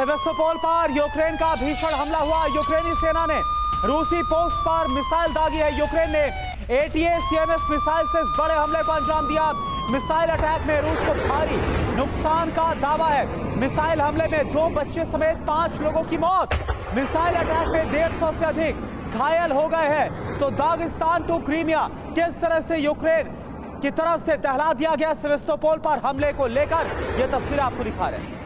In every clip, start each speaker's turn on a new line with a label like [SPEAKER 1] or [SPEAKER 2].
[SPEAKER 1] Sevastopol पर Ukraine का भीषण हमला हुआ। यूक्रेनी सेना ने रूसी पोस्ट पर मिसाइल दागी है। यूक्रेन ने ATACMS मिसाइल से इस बड़े हमले को अंजाम दिया। मिसाइल अटैक में रूस को भारी नुकसान का दावा है। मिसाइल हमले में 2 बच्चे समेत 5 लोगों की मौत। मिसाइल अटैक में 150 से अधिक घायल हो गए हैं। तो दागिस्तान टू क्रीमिया किस तरह से यूक्रेन की तरफ से दहला दिया गया सेवेस्तोपोल पर हमले को लेकर यह तस्वीर आपको दिखा रहे हैं।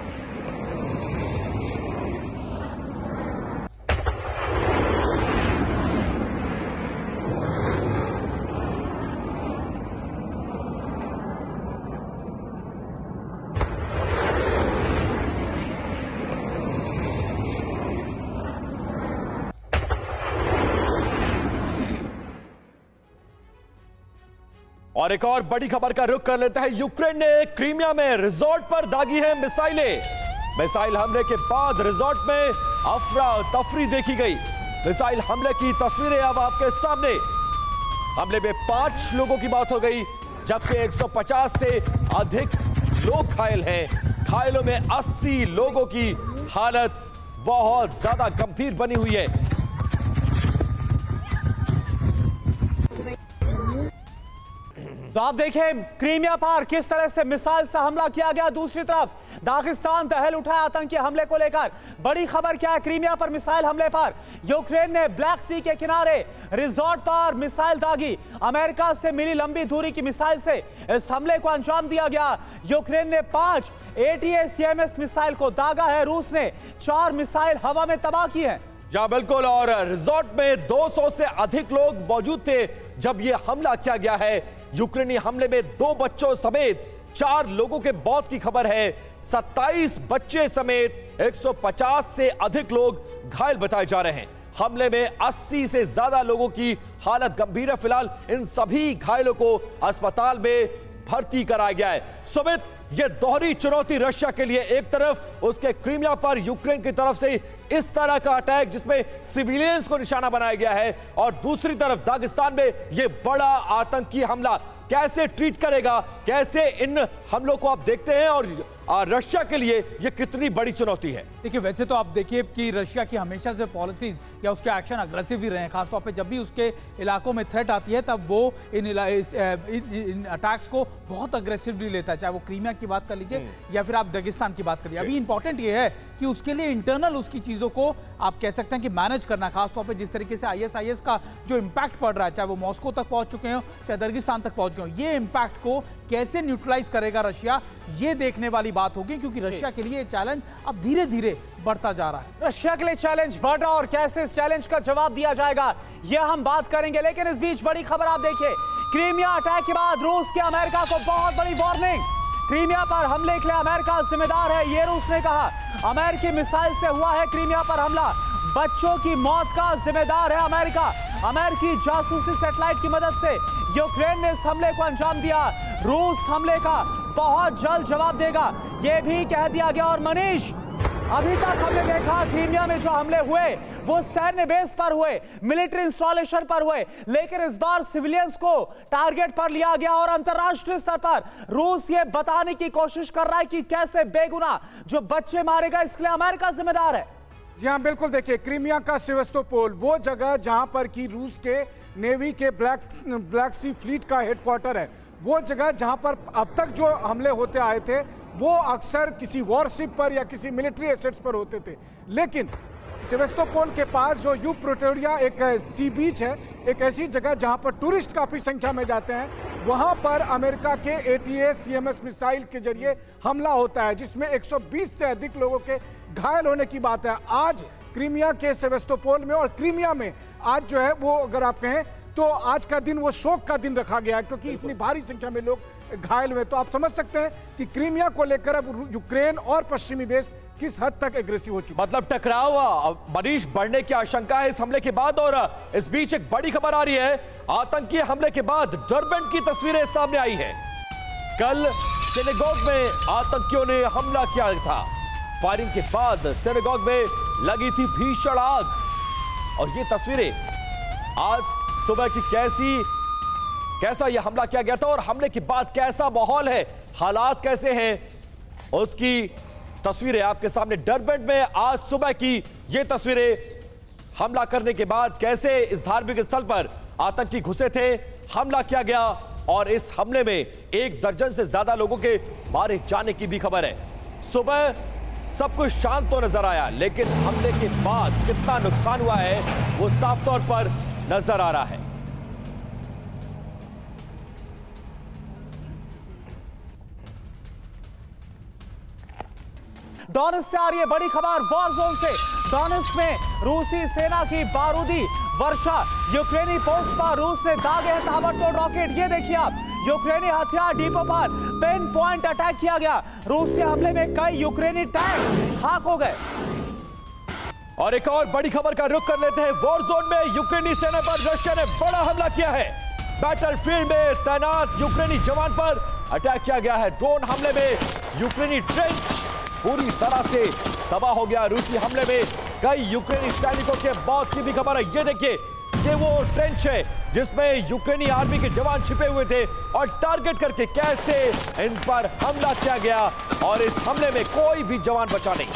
[SPEAKER 2] और एक और बड़ी खबर का रुख कर लेते हैं। यूक्रेन ने क्रीमिया में रिजॉर्ट पर दागी है मिसाइलें। मिसाइल हमले के बाद रिजॉर्ट में अफरा तफरी देखी गई। मिसाइल हमले की तस्वीरें अब आपके सामने। हमले में 5 लोगों की मौत हो गई, जबकि 150 से अधिक लोग घायल हैं। घायलों में 80 लोगों की हालत बहुत ज्यादा गंभीर बनी हुई है।
[SPEAKER 1] तो आप देखें क्रीमिया पर किस तरह से मिसाइल से हमला किया गया। दूसरी तरफ दागिस्तान दहल उठाया आतंकी हमले को लेकर। बड़ी खबर क्या है क्रीमिया पर मिसाइल हमले पर? यूक्रेन ने ब्लैक सी के किनारे रिजॉर्ट पर मिसाइल दागी। अमेरिका से मिली लंबी दूरी की मिसाइल से इस हमले को अंजाम दिया गया। यूक्रेन ने 5 ATACMS मिसाइल को दागा है। रूस ने 4 मिसाइल हवा में तबाह की है।
[SPEAKER 2] जी बिल्कुल, और रिजॉर्ट में 200 से अधिक लोग मौजूद थे जब यह हमला किया गया है। यूक्रेनी हमले में 2 बच्चों समेत 4 लोगों के मौत की खबर है। 27 बच्चे समेत 150 से अधिक लोग घायल बताए जा रहे हैं। हमले में 80 से ज्यादा लोगों की हालत गंभीर है। फिलहाल इन सभी घायलों को अस्पताल में भर्ती कराया गया है। सुमित, यह दोहरी चुनौती रशिया के लिए, एक तरफ उसके क्रीमिया पर यूक्रेन की तरफ से इस तरह का अटैक जिसमें सिविलियंस को निशाना बनाया गया है, और दूसरी तरफ दागिस्तान में यह बड़ा आतंकी हमला। कैसे ट्रीट करेगा, कैसे इन हमलों को आप देखते हैं, और रशिया के लिए यह कितनी बड़ी चुनौती है?
[SPEAKER 3] देखिए, वैसे तो आप देखिए कि रशिया की हमेशा से पॉलिसीज या उसके एक्शन अग्रेसिव ही रहे हैं। खासतौर पे जब भी उसके इलाकों में थ्रेट आती है तब वो इन अटैक्स को बहुत अग्रेसिवली लेता है, चाहे वो क्रीमिया की बात कर लीजिए या फिर आप दागिस्तान की बात करिए। अभी इंपॉर्टेंट ये है कि उसके लिए इंटरनल उसकी चीज़ों को आप कह सकते हैं कि मैनेज करना। खासतौर पर जिस तरीके से ISIS का जो इम्पैक्ट पड़ रहा है, चाहे वो मॉस्को तक पहुंच चुके हो चाहे दागिस्तान तक पहुंच गए हो, ये इम्पैक्ट को कैसे न्यूट्रलाइज करेगा रशिया, ये देखने वाली बात होगी। क्योंकि रशिया के लिए चैलेंज अब धीरे धीरे बढ़ता जा रहा है।
[SPEAKER 1] रशिया के लिए चैलेंज बढ़ रहा, और कैसे इस चैलेंज का जवाब दिया जाएगा यह हम बात करेंगे। लेकिन इस बीच बड़ी खबर आप देखिए, क्रीमिया अटैक के बाद रूस की अमेरिका को बहुत बड़ी वार्निंग। क्रीमिया पर हमले के लिए अमेरिका जिम्मेदार है, ये रूस ने कहा। अमेरिकी मिसाइल से हुआ है क्रीमिया पर हमला, बच्चों की मौत का जिम्मेदार है अमेरिका। अमेरिकी जासूसी सैटेलाइट की मदद से यूक्रेन ने इस हमले को अंजाम दिया। रूस हमले का बहुत जल्द जवाब देगा, यह भी कह दिया गया। और मनीष, अभी तक हमने देखा क्रीमिया में जो हमले हुए वो सैन्य बेस पर हुए, मिलिट्री इंस्टॉलेशन पर हुए, लेकिन इस बार सिविलियंस को टारगेट पर लिया गया। और अंतर्राष्ट्रीय स्तर पर रूस ये बताने की कोशिश कर रहा है कि कैसे बेगुनाह जो बच्चे मारेगा, इसके लिए अमेरिका जिम्मेदार है।
[SPEAKER 4] जी हाँ, बिल्कुल। देखिए, क्रीमिया का सेवेस्तोपोल वो जगह जहां पर कि रूस के नेवी के ब्लैक सी फ्लीट का हेडक्वार्टर है, वो जगह जहां पर अब तक जो हमले होते आए थे वो अक्सर किसी वॉरशिप पर या किसी मिलिट्री एसेट्स पर होते थे। लेकिन सेवेस्तोपोल के पास जो यूप्रोटोरिया एक सी बीच है, एक ऐसी जगह जहां पर टूरिस्ट काफ़ी संख्या में जाते हैं, वहां पर अमेरिका के ATACMS मिसाइल के जरिए हमला होता है, जिसमें 120 से अधिक लोगों के घायल होने की बात है। आज क्रीमिया के सेवेस्तोपोल में और क्रीमिया में आज जो है वो, अगर आप कहें तो आज का दिन वो शोक का दिन रखा गया है, क्योंकि इतनी भारी संख्या में लोग घायल हुए। तो आप समझ सकते हैं कि क्रीमिया को लेकर अब यूक्रेन और पश्चिमी देश किस हद तक एग्रेसिव हो चुका है।
[SPEAKER 2] मतलब टकराव मनीष बढ़ने की आशंका है इस हमले के बाद। और इस बीच एक बड़ी खबर आ रही है, आतंकी हमले के बाद डर्बन की तस्वीरें सामने आई है। कल सिनेगॉग में आतंकियों ने हमला किया था। फायरिंग के बाद सिनेगॉग में लगी थी भीषण आग, और ये तस्वीरें आज सुबह की कैसा यह हमला किया गया था और हमले के बाद कैसा माहौल है, हालात कैसे हैं, उसकी तस्वीरें आपके सामने डरबेंट में आज सुबह की ये तस्वीरें। हमला करने के बाद कैसे इस धार्मिक स्थल पर आतंकी घुसे थे, हमला किया गया और इस हमले में 1 दर्जन से ज्यादा लोगों के मारे जाने की भी खबर है। सुबह सब कुछ शांत तो नजर आया, लेकिन हमले के बाद कितना नुकसान हुआ है वो साफ तौर पर नजर आ रहा है।
[SPEAKER 1] डोनेट्स्क से आ रही है बड़ी खबर वॉर जोन से। डोनेट्स्क में रूसी सेना की बारूदी वर्षा, यूक्रेनी पोस्ट पर रूस ने दागे हैं ताबड़तोड़ रॉकेट। ये देखिए आप, यूक्रेनी हथियार डिपो पर पिन पॉइंट अटैक किया गया। रूस के हमले में कई यूक्रेनी टैंक खाक हो गए।
[SPEAKER 2] और एक और बड़ी खबर का रुख कर लेते हैं। वॉर जोन में यूक्रेनी सेना पर रशिया ने बड़ा हमला किया है। बैटलफील्ड में तैनात यूक्रेनी जवान पर अटैक किया गया है। ड्रोन हमले में यूक्रेनी ट्रेंच पूरी तरह से तबाह हो गया। रूसी हमले में कई यूक्रेनी सैनिकों के मौत की भी खबर है। ये देखिए, ये वो ट्रेंच है जिसमें यूक्रेनी आर्मी के जवान छिपे हुए थे और टारगेट करके कैसे इन पर हमला किया गया और इस हमले में कोई भी जवान बचा नहीं।